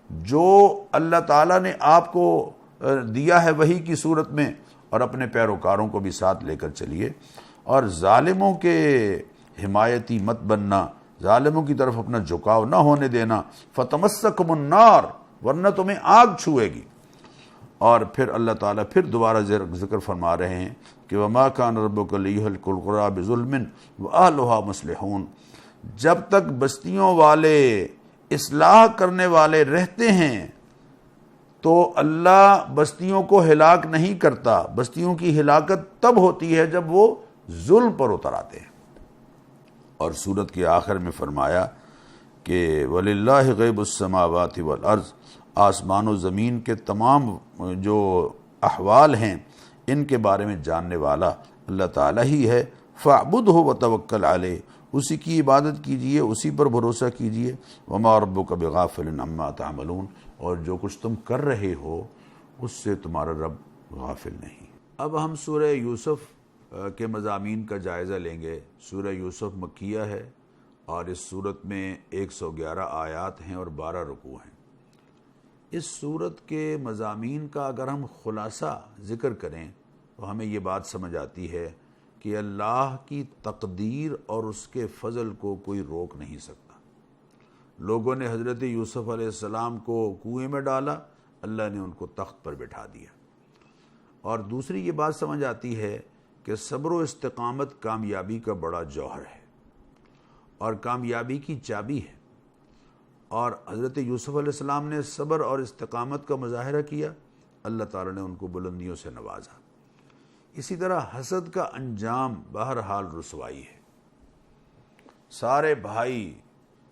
جو اللہ تعالیٰ نے آپ کو دیا ہے وحی کی صورت میں، اور اپنے پیروکاروں کو بھی ساتھ لے کر چلیے، اور ظالموں کے حمایتی مت بننا، ظالموں کی طرف اپنا جھکاؤ نہ ہونے دینا۔ فَتَمَسَّكُمُ النَّارُ، ورنہ تمہیں آگ چھوئے گی۔ اور پھر اللہ تعالیٰ پھر دوبارہ ذکر فرما رہے ہیں کہ وَمَا كَانَ رَبُّكَ لِيُهْلِكَ الْقُرَىٰ بِظُلْمٍ وَأَهْلُهَا مُصْلِحُونَ، جب تک بستیوں والے اصلاح کرنے والے رہتے ہیں تو اللہ بستیوں کو ہلاک نہیں کرتا۔ بستیوں کی ہلاکت تب ہوتی ہے جب وہ ظلم پر اتر آتے ہیں۔ اور سورت کے آخر میں فرمایا کہ وَلِلَّهِ غیب السماوات والارض، آسمان و زمین کے تمام جو احوال ہیں ان کے بارے میں جاننے والا اللہ تعالیٰ ہی ہے۔ فَاعْبُدْهُ وَتَوَكَّلْ عَلَيْهِ، اسی کی عبادت کیجئے، اسی پر بھروسہ کیجئے۔ وَمَا رَبُّكَ بِغَافِلٍ عَمَّا تَعْمَلُونَ، اور جو کچھ تم کر رہے ہو اس سے تمہارا رب غافل نہیں۔ اب ہم سورہ یوسف کے مضامین کا جائزہ لیں گے۔ سورہ یوسف مکیہ ہے اور اس صورت میں 111 آیات ہیں اور 12 رکوع ہیں۔ اس صورت کے مضامین کا اگر ہم خلاصہ ذکر کریں تو ہمیں یہ بات سمجھ آتی ہے کہ اللہ کی تقدیر اور اس کے فضل کو کوئی روک نہیں سکتا۔ لوگوں نے حضرت یوسف علیہ السلام کو کنویں میں ڈالا، اللہ نے ان کو تخت پر بٹھا دیا۔ اور دوسری یہ بات سمجھ آتی ہے کہ صبر و استقامت کامیابی کا بڑا جوہر ہے اور کامیابی کی چابی ہے، اور حضرت یوسف علیہ السلام نے صبر اور استقامت کا مظاہرہ کیا، اللہ تعالیٰ نے ان کو بلندیوں سے نوازا۔ اسی طرح حسد کا انجام بہرحال رسوائی ہے۔ سارے بھائی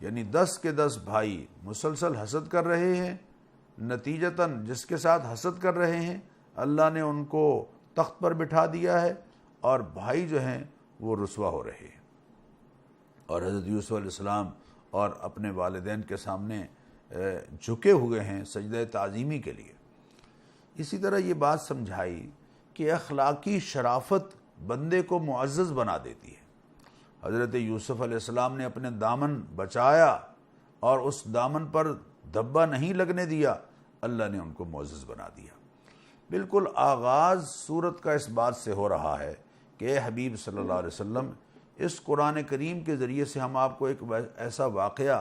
یعنی 10 کے 10 بھائی مسلسل حسد کر رہے ہیں، نتیجتاً جس کے ساتھ حسد کر رہے ہیں اللہ نے ان کو تخت پر بٹھا دیا ہے، اور بھائی جو ہیں وہ رسوا ہو رہے ہیں۔ اور حضرت یوسف علیہ السلام اور اپنے والدین کے سامنے جھکے ہوئے ہیں سجدہ تعظیمی کے لیے۔ اسی طرح یہ بات سمجھائی کہ اخلاقی شرافت بندے کو معزز بنا دیتی ہے۔ حضرت یوسف علیہ السلام نے اپنے دامن بچایا اور اس دامن پر دھبا نہیں لگنے دیا، اللہ نے ان کو معزز بنا دیا۔ بالکل آغاز سورت کا اس بات سے ہو رہا ہے کہ اے حبیب صلی اللہ علیہ وسلم، اس قرآن کریم کے ذریعے سے ہم آپ کو ایک ایسا واقعہ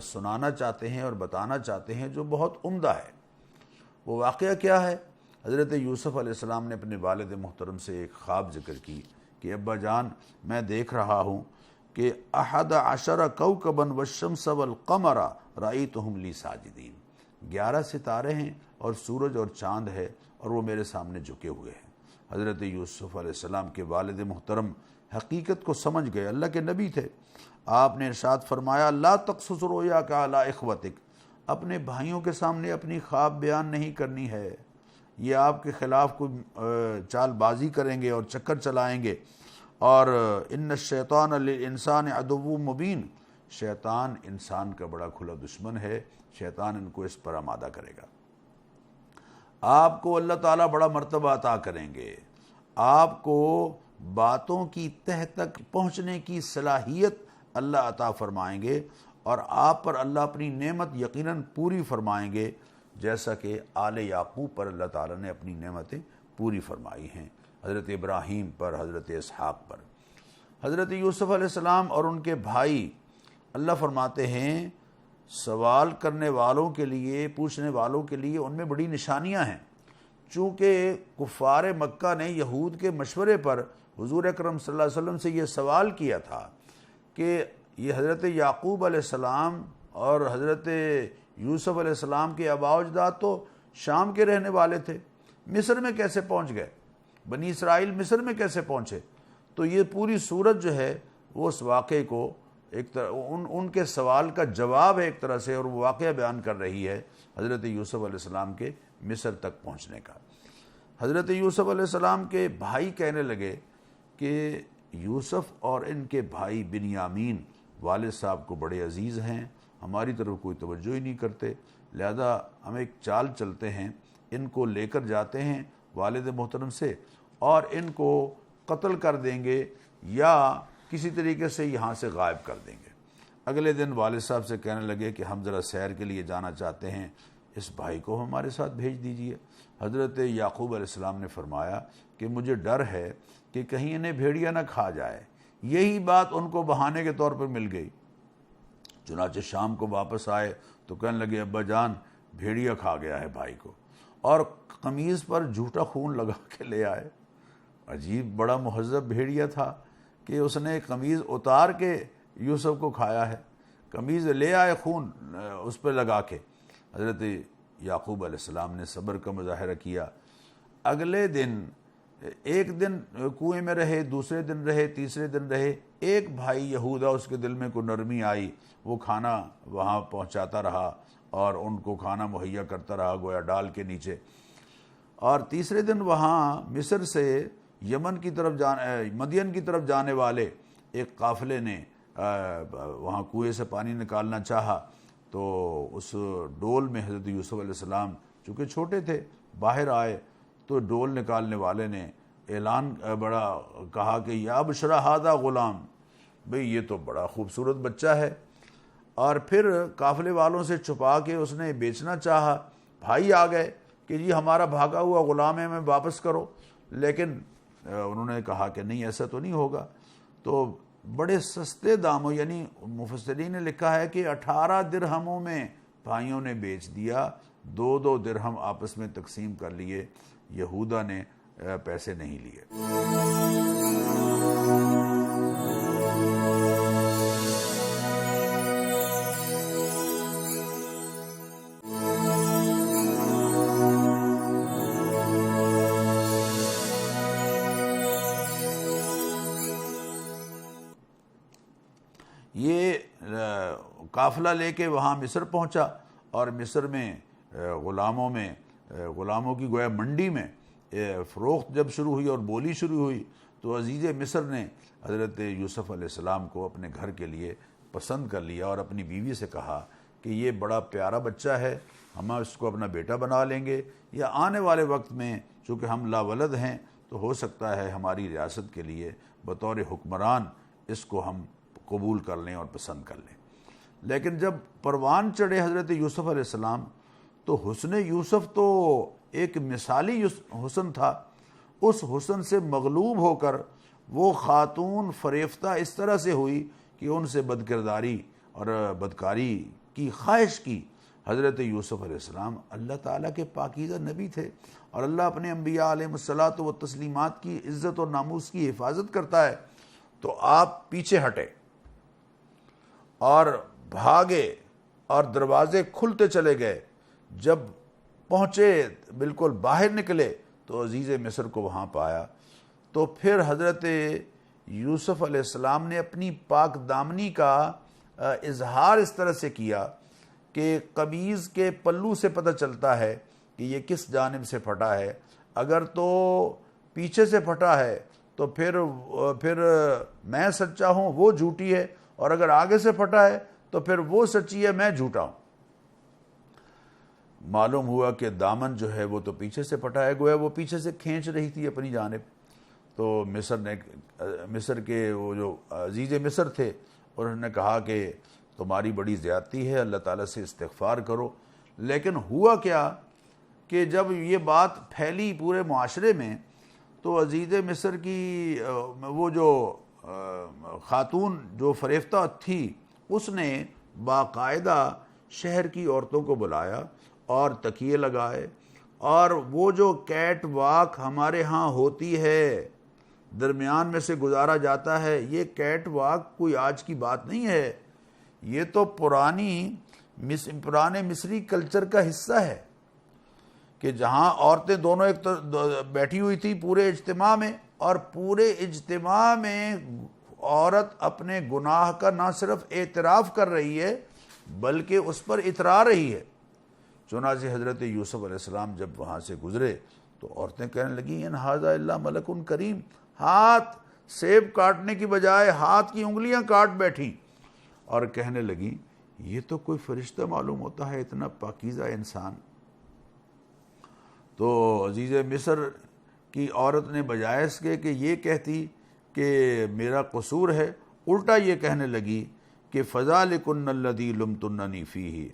سنانا چاہتے ہیں اور بتانا چاہتے ہیں جو بہت عمدہ ہے۔ وہ واقعہ کیا ہے؟ حضرت یوسف علیہ السلام نے اپنے والد محترم سے ایک خواب ذکر کی کہ ابا جان، میں دیکھ رہا ہوں کہ 11 کوكبا والشمس والقمر رأيتهم لي ساجدين، 11 ستارے ہیں اور سورج اور چاند ہے اور وہ میرے سامنے جھکے ہوئے ہیں۔ حضرت یوسف علیہ السلام کے والد محترم حقیقت کو سمجھ گئے، اللہ کے نبی تھے۔ آپ نے ارشاد فرمایا لا تقصص رؤیاک علی اخوتک، اپنے بھائیوں کے سامنے اپنی خواب بیان نہیں کرنی ہے، یہ آپ کے خلاف کوئی چال بازی کریں گے اور چکر چلائیں گے۔ اور ان الشیطان للانسان عدو مبین، شیطان انسان کا بڑا کھلا دشمن ہے، شیطان ان کو اس پر آمادہ کرے گا۔ آپ کو اللہ تعالیٰ بڑا مرتبہ عطا کریں گے، آپ کو باتوں کی تہ تک پہنچنے کی صلاحیت اللہ عطا فرمائیں گے، اور آپ پر اللہ اپنی نعمت یقیناً پوری فرمائیں گے، جیسا کہ آل یعقوب پر اللہ تعالیٰ نے اپنی نعمتیں پوری فرمائی ہیں، حضرت ابراہیم پر، حضرت اسحاق پر۔ حضرت یوسف علیہ السلام اور ان کے بھائی، اللہ فرماتے ہیں سوال کرنے والوں کے لیے، پوچھنے والوں کے لیے ان میں بڑی نشانیاں ہیں۔ چونکہ کفار مکہ نے یہود کے مشورے پر حضور اکرم صلی اللہ علیہ وسلم سے یہ سوال کیا تھا کہ یہ حضرت یعقوب علیہ السلام اور حضرت یوسف علیہ السلام کے آباء و اجداد تو شام کے رہنے والے تھے، مصر میں کیسے پہنچ گئے؟ بنی اسرائیل مصر میں کیسے پہنچے؟ تو یہ پوری صورت جو ہے وہ اس واقعے کو ایک طرح ان کے سوال کا جواب ہے ایک طرح سے، اور وہ واقعہ بیان کر رہی ہے حضرت یوسف علیہ السلام کے مصر تک پہنچنے کا۔ حضرت یوسف علیہ السلام کے بھائی کہنے لگے کہ یوسف اور ان کے بھائی بنیامین والد صاحب کو بڑے عزیز ہیں، ہماری طرف کوئی توجہ ہی نہیں کرتے، لہذا ہم ایک چال چلتے ہیں، ان کو لے کر جاتے ہیں والد محترم سے اور ان کو قتل کر دیں گے یا کسی طریقے سے یہاں سے غائب کر دیں گے۔ اگلے دن والد صاحب سے کہنے لگے کہ ہم ذرا سیر کے لیے جانا چاہتے ہیں، اس بھائی کو ہمارے ساتھ بھیج دیجئے۔ حضرت یعقوب علیہ السلام نے فرمایا کہ مجھے ڈر ہے کہ کہیں انہیں بھیڑیا نہ کھا جائے۔ یہی بات ان کو بہانے کے طور پر مل گئی۔ چنانچہ شام کو واپس آئے تو کہنے لگے ابا جان بھیڑیا کھا گیا ہے بھائی کو، اور قمیض پر جھوٹا خون لگا کے لے آئے۔ عجیب، بڑا مہذب بھیڑیا تھا کہ اس نے قمیض اتار کے یوسف کو کھایا ہے، قمیض لے آئے خون اس پہ لگا کے۔ حضرت یعقوب علیہ السلام نے صبر کا مظاہرہ کیا۔ اگلے دن ایک دن کنویں میں رہے، دوسرے دن رہے، تیسرے دن رہے، ایک بھائی یہودا اس کے دل میں کوئی نرمی آئی، وہ کھانا وہاں پہنچاتا رہا اور ان کو کھانا مہیا کرتا رہا گویا ڈال کے نیچے۔ اور تیسرے دن وہاں مصر سے یمن کی طرف مدین کی طرف جانے والے ایک قافلے نے وہاں کنویں سے پانی نکالنا چاہا، تو اس ڈول میں حضرت یوسف علیہ السلام چونکہ چھوٹے تھے باہر آئے، تو ڈول نکالنے والے نے اعلان بڑا کہا کہ یا بشرا ھذا غلام، بھئی یہ تو بڑا خوبصورت بچہ ہے۔ اور پھر قافلے والوں سے چھپا کے اس نے بیچنا چاہا، بھائی آ گئے کہ جی ہمارا بھاگا ہوا غلام ہے، ہمیں واپس کرو، لیکن انہوں نے کہا کہ نہیں ایسا تو نہیں ہوگا۔ تو بڑے سستے داموں، یعنی مفسرین نے لکھا ہے کہ 18 درہموں میں بھائیوں نے بیچ دیا، 2 درہم آپس میں تقسیم کر لیے، یہودا نے پیسے نہیں لیے۔ یہ قافلہ لے کے وہاں مصر پہنچا، اور مصر میں غلاموں کی گویا منڈی میں فروخت جب شروع ہوئی اور بولی شروع ہوئی، تو عزیز مصر نے حضرت یوسف علیہ السلام کو اپنے گھر کے لیے پسند کر لیا اور اپنی بیوی سے کہا کہ یہ بڑا پیارا بچہ ہے، ہم اس کو اپنا بیٹا بنا لیں گے، یا آنے والے وقت میں چونکہ ہم لا ولد ہیں تو ہو سکتا ہے ہماری ریاست کے لیے بطور حکمران اس کو ہم قبول کر لیں اور پسند کر لیں۔ لیکن جب پروان چڑھے حضرت یوسف علیہ السلام، تو حسن یوسف تو ایک مثالی حسن تھا، اس حسن سے مغلوب ہو کر وہ خاتون فریفتہ اس طرح سے ہوئی کہ ان سے بدکرداری اور بدکاری کی خواہش کی۔ حضرت یوسف علیہ السلام اللہ تعالیٰ کے پاکیزہ نبی تھے، اور اللہ اپنے انبیاء علیہ الصلاۃ والتسلیمات کی عزت اور ناموس کی حفاظت کرتا ہے۔ تو آپ پیچھے ہٹے اور بھاگے اور دروازے کھلتے چلے گئے، جب پہنچے بالکل باہر نکلے تو عزیز مصر کو وہاں پایا۔ تو پھر حضرت یوسف علیہ السلام نے اپنی پاک دامنی کا اظہار اس طرح سے کیا کہ قمیض کے پلو سے پتہ چلتا ہے کہ یہ کس جانب سے پھٹا ہے۔ اگر تو پیچھے سے پھٹا ہے تو پھر میں سچا ہوں، وہ جھوٹی ہے، اور اگر آگے سے پھٹا ہے تو پھر وہ سچی ہے، میں جھوٹا ہوں۔ معلوم ہوا کہ دامن جو ہے وہ تو پیچھے سے پھٹا ہے، گویا وہ پیچھے سے کھینچ رہی تھی اپنی جانب۔ تو مصر کے وہ جو عزیز مصر تھے انہوں نے کہا کہ تمہاری بڑی زیادتی ہے، اللہ تعالیٰ سے استغفار کرو۔ لیکن ہوا کیا کہ جب یہ بات پھیلی پورے معاشرے میں، تو عزیز مصر کی وہ جو خاتون جو فریفتہ تھی، اس نے باقاعدہ شہر کی عورتوں کو بلایا اور تکیے لگائے، اور وہ جو کیٹ واک ہمارے ہاں ہوتی ہے، درمیان میں سے گزارا جاتا ہے، یہ کیٹ واک کوئی آج کی بات نہیں ہے، یہ تو پرانے مصری کلچر کا حصہ ہے، کہ جہاں عورتیں دونوں ایک بیٹھی ہوئی تھی پورے اجتماع میں، اور پورے اجتماع میں عورت اپنے گناہ کا نہ صرف اعتراف کر رہی ہے بلکہ اس پر اترا رہی ہے۔ چنانچہ حضرت یوسف علیہ السلام جب وہاں سے گزرے تو عورتیں کہنے لگیں ان ھذا الا ملک کریم، ہاتھ سیب کاٹنے کی بجائے ہاتھ کی انگلیاں کاٹ بیٹھی، اور کہنے لگیں یہ تو کوئی فرشتہ معلوم ہوتا ہے، اتنا پاکیزہ انسان۔ تو عزیز مصر کی عورت نے بجائے اس کے کہ یہ کہتی کہ میرا قصور ہے، الٹا یہ کہنے لگی کہ فذالکن الذی لمتننی فیہ،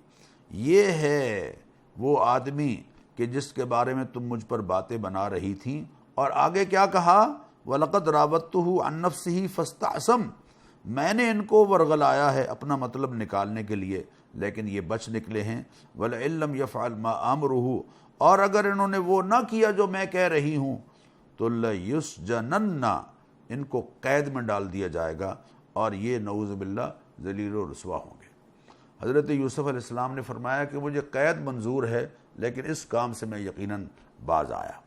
یہ ہے وہ آدمی کہ جس کے بارے میں تم مجھ پر باتیں بنا رہی تھیں۔ اور آگے کیا کہا؟ وَلَقَدْ رَاوَدتُّهُ عَن نَفْسِهِ فَاسْتَعْصَمَ، میں نے ان کو ورغلایا ہے اپنا مطلب نکالنے کے لیے، لیکن یہ بچ نکلے ہیں۔ وَلَئِن لَّمْ يَفْعَلْ مَا آمُرُهُ، اور اگر انہوں نے وہ نہ کیا جو میں کہہ رہی ہوں تو لَيُسْجَنَنَّ، ان کو قید میں ڈال دیا جائے گا، اور یہ نعوذ باللہ ذلیل و رسوا ہوں گے۔ حضرت یوسف علیہ السلام نے فرمایا کہ مجھے قید منظور ہے، لیکن اس کام سے میں یقیناً باز آیا۔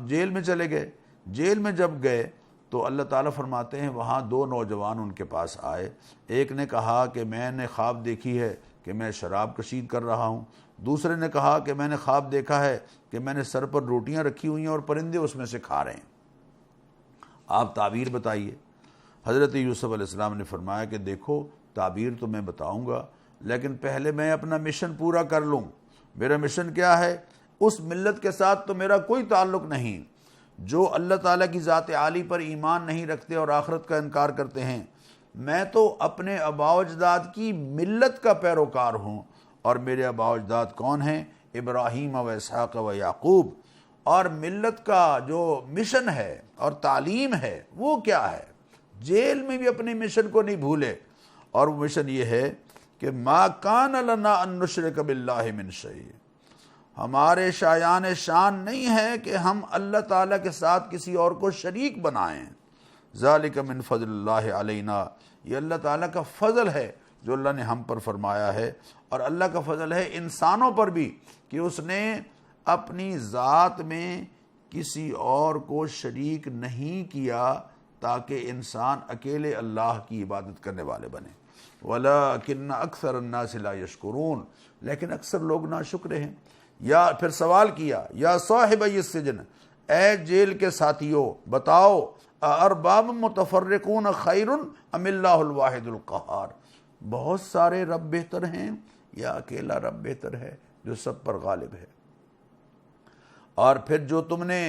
جیل میں چلے گئے، جیل میں جب گئے تو اللہ تعالیٰ فرماتے ہیں وہاں دو نوجوان ان کے پاس آئے. ایک نے کہا کہ میں نے خواب دیکھی ہے کہ میں شراب کشید کر رہا ہوں. دوسرے نے کہا کہ میں نے خواب دیکھا ہے کہ میں نے سر پر روٹیاں رکھی ہوئی ہیں اور پرندے اس میں سے کھا رہے ہیں. آپ تعبیر بتائیے. حضرت یوسف علیہ السلام نے فرمایا کہ دیکھو تعبیر تو میں بتاؤں گا لیکن پہلے میں اپنا مشن پورا کر لوں. میرا مشن کیا ہے؟ اس ملت کے ساتھ تو میرا کوئی تعلق نہیں جو اللہ تعالیٰ کی ذات عالی پر ایمان نہیں رکھتے اور آخرت کا انکار کرتے ہیں. میں تو اپنے آباء و اجداد کی ملت کا پیروکار ہوں. اور میرے آباء و اجداد کون ہیں؟ ابراہیم و اسحاق و یعقوب. اور ملت کا جو مشن ہے اور تعلیم ہے وہ کیا ہے؟ جیل میں بھی اپنے مشن کو نہیں بھولے. اور وہ مشن یہ ہے کہ ما کان لنا ان نشرک باللہ من شیء. ہمارے شایان شان نہیں ہے کہ ہم اللہ تعالیٰ کے ساتھ کسی اور کو شریک بنائیں. ذالک من فضل اللہ علینا. یہ اللہ تعالیٰ کا فضل ہے جو اللہ نے ہم پر فرمایا ہے. اور اللہ کا فضل ہے انسانوں پر بھی کہ اس نے اپنی ذات میں کسی اور کو شریک نہیں کیا تاکہ انسان اکیلے اللہ کی عبادت کرنے والے بنے. وَلَٰكِنَّ أَكْثَرَ النَّاسِ لَا يَشْكُرُونَ. لیکن اکثر لوگ ناشکر ہیں. یا پھر سوال کیا یا صاحبی السجن، اے جیل کے ساتھیوں بتاؤ ارباب متفرقون خیر ام اللہ الواحد القہار. بہت سارے رب بہتر ہیں یا اکیلا رب بہتر ہے جو سب پر غالب ہے؟ اور پھر جو تم نے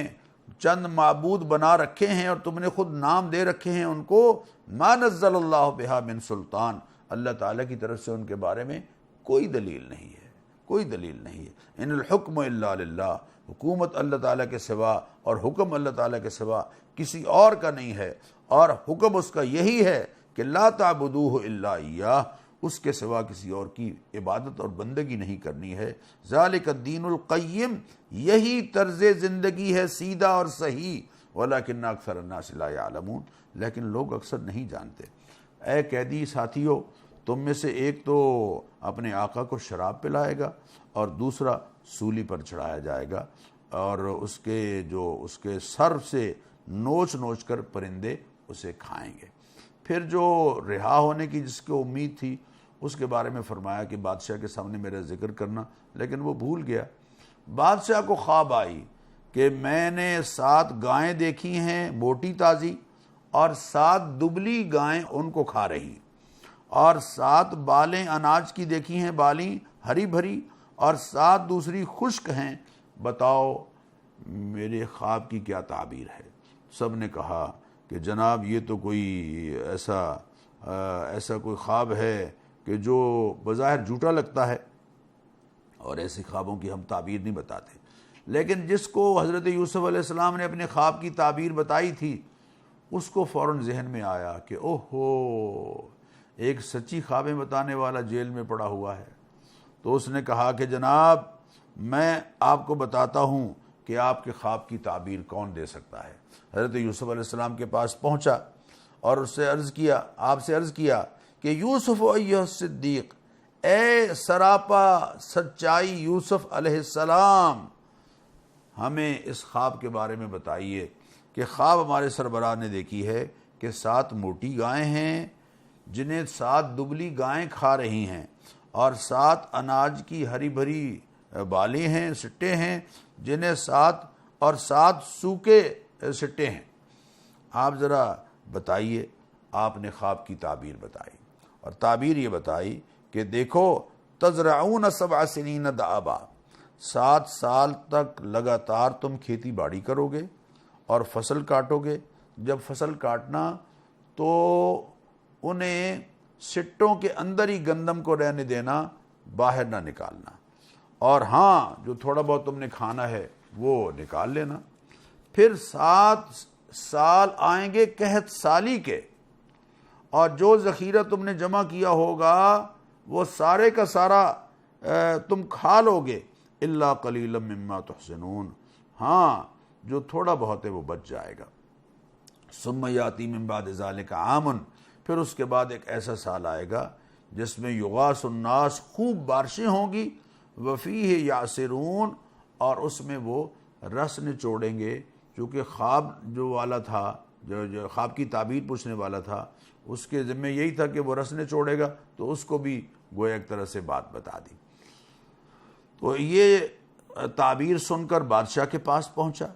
چند معبود بنا رکھے ہیں اور تم نے خود نام دے رکھے ہیں ان کو، ما نزل اللہ بہا من سلطان. اللہ تعالیٰ کی طرف سے ان کے بارے میں کوئی دلیل نہیں ہے، کوئی دلیل نہیں ہے. ان الحکم الا للہ. حکومت اللہ تعالیٰ کے سوا اور حکم اللہ تعالیٰ کے سوا کسی اور کا نہیں ہے. اور حکم اس کا یہی ہے کہ لا تعبدوہ الا ایاہ، اس کے سوا کسی اور کی عبادت اور بندگی نہیں کرنی ہے. ذالک الدین القیم، یہی طرز زندگی ہے سیدھا اور صحیح. ولکن اکثر الناس لا یعلمون، لیکن لوگ اکثر نہیں جانتے. اے قیدی ساتھیو، تم میں سے ایک تو اپنے آقا کو شراب پلائے گا اور دوسرا سولی پر چڑھایا جائے گا اور اس کے سر سے نوچ نوچ کر پرندے اسے کھائیں گے. پھر جو رہا ہونے کی جس کو امید تھی اس کے بارے میں فرمایا کہ بادشاہ کے سامنے میرا ذکر کرنا، لیکن وہ بھول گیا. بادشاہ کو خواب آئی کہ میں نے 7 گائیں دیکھی ہیں موٹی تازی اور 7 دبلی گائیں ان کو کھا رہی، اور 7 بالیں اناج کی دیکھی ہیں بالیں ہری بھری اور 7 دوسری خشک ہیں. بتاؤ میرے خواب کی کیا تعبیر ہے؟ سب نے کہا کہ جناب یہ تو کوئی ایسا کوئی خواب ہے کہ جو بظاہر جھوٹا لگتا ہے اور ایسے خوابوں کی ہم تعبیر نہیں بتاتے. لیکن جس کو حضرت یوسف علیہ السلام نے اپنے خواب کی تعبیر بتائی تھی اس کو فوراً ذہن میں آیا کہ اوہو، ایک سچی خوابیں بتانے والا جیل میں پڑا ہوا ہے. تو اس نے کہا کہ جناب میں آپ کو بتاتا ہوں کہ آپ کے خواب کی تعبیر کون دے سکتا ہے. حضرت یوسف علیہ السلام کے پاس پہنچا اور اس سے آپ سے عرض کیا کہ یوسف ایھا الصدیق، اے سراپا سچائی یوسف علیہ السلام، ہمیں اس خواب کے بارے میں بتائیے کہ خواب ہمارے سربراہ نے دیکھی ہے کہ 7 موٹی گائیں ہیں جنہیں 7 دبلی گائیں کھا رہی ہیں اور 7 اناج کی ہری بھری بالیں ہیں، سٹے ہیں جنہیں 7 سوکھے سٹے ہیں. آپ ذرا بتائیے. آپ نے خواب کی تعبیر بتائی اور تعبیر یہ بتائی کہ دیکھو تزرعون 7 سنین دأبا، 7 سال تک لگاتار تم کھیتی باڑی کرو گے اور فصل کاٹو گے. جب فصل کاٹنا تو انہیں سٹوں کے اندر ہی گندم کو رہنے دینا، باہر نہ نکالنا، اور ہاں جو تھوڑا بہت تم نے کھانا ہے وہ نکال لینا. پھر 7 سال آئیں گے قحط سالی کے، اور جو ذخیرہ تم نے جمع کیا ہوگا وہ سارے کا سارا تم کھا لو گے، الا قلیلا مما تحسنون، ہاں جو تھوڑا بہت ہے وہ بچ جائے گا. ثم یاتی من بعد ذلک عام، پھر اس کے بعد ایک ایسا سال آئے گا جس میں یغاث الناس، خوب بارشیں ہوں گی، وفیہ یعصرون، اور اس میں وہ رس نچوڑیں گے چونکہ خواب جو والا تھا، جو خواب کی تعبیر پوچھنے والا تھا، اس کے ذمہ یہی تھا کہ وہ رسنے چھوڑے گا، تو اس کو بھی گویا ایک طرح سے بات بتا دی۔ تو یہ تعبیر سن کر بادشاہ کے پاس پہنچا،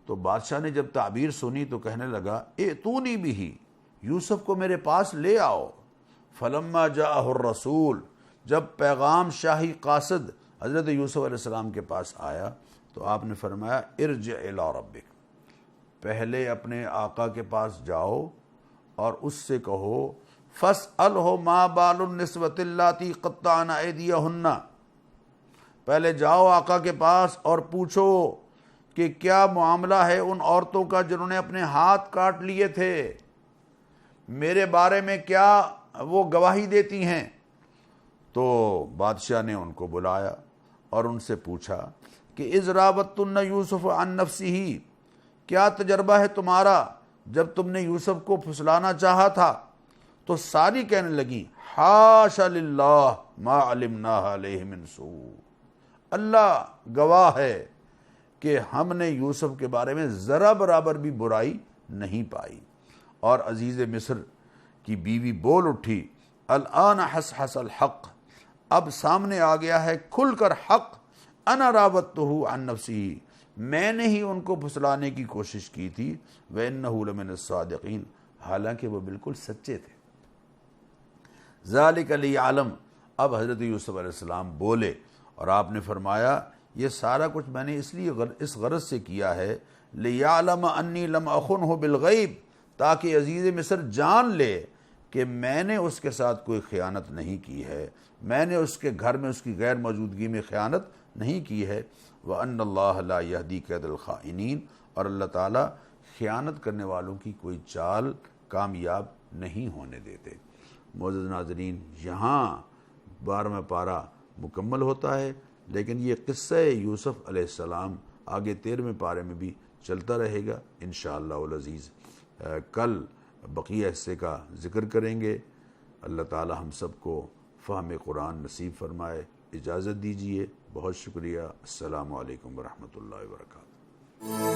تو بادشاہ نے جب تعبیر سنی تو کہنے لگا ائتونی بہ، یوسف کو میرے پاس لے آؤ۔ فلما جاءہ الرسول، جب پیغام شاہی قاصد حضرت یوسف علیہ السلام کے پاس آیا تو آپ نے فرمایا ارجع الی ربک، پہلے اپنے آقا کے پاس جاؤ اور اس سے کہو فاسألہ ما بال النسوۃ اللاتی قطعن ایدیہن، پہلے جاؤ آقا کے پاس اور پوچھو کہ کیا معاملہ ہے ان عورتوں کا جنہوں نے اپنے ہاتھ کاٹ لیے تھے، میرے بارے میں کیا وہ گواہی دیتی ہیں۔ تو بادشاہ نے ان کو بلایا اور ان سے پوچھا کہ اذ راوتن یوسف عن نفسہ، کیا تجربہ ہے تمہارا جب تم نے یوسف کو پھسلانا چاہا تھا؟ تو ساری کہنے لگی حاش للہ ما علمنا علیہ من سوء، اللہ گواہ ہے کہ ہم نے یوسف کے بارے میں ذرا برابر بھی برائی نہیں پائی۔ اور عزیز مصر کی بیوی بول اٹھی الآن حصحص الحق، اب سامنے آ گیا ہے کھل کر حق، انا راودتہ عن نفسہ، میں نے ہی ان کو پھسلانے کی کوشش کی تھی، وانہ لمن الصادقین، حالانکہ وہ بالکل سچے تھے۔ ذالک لیعلم، اب حضرت یوسف علیہ السلام بولے اور آپ نے فرمایا یہ سارا کچھ میں نے اس لیے اس غرض سے کیا ہے لیعلم انی لم اخنہ بالغیب، تاکہ عزیز مصر جان لے کہ میں نے اس کے ساتھ کوئی خیانت نہیں کی ہے، میں نے اس کے گھر میں اس کی غیر موجودگی میں خیانت نہیں کی ہے، وَأَنَّ اللَّهَ لَا يَهْدِي كَيْدَ الْخَائِنِينَ، اور اللہ تعالیٰ خیانت کرنے والوں کی کوئی چال کامیاب نہیں ہونے دیتے۔ معزز ناظرین، یہاں 12واں پارہ مکمل ہوتا ہے، لیکن یہ قصہ یوسف علیہ السلام آگے 13ویں پارے میں بھی چلتا رہے گا انشاءاللہ العزیز۔ کل بقیہ حصے کا ذکر کریں گے۔ اللہ تعالی ہم سب کو فہم قرآن نصیب فرمائے۔ اجازت دیجیے، بہت شکریہ۔ السلام علیکم ورحمۃ اللہ وبرکاتہ۔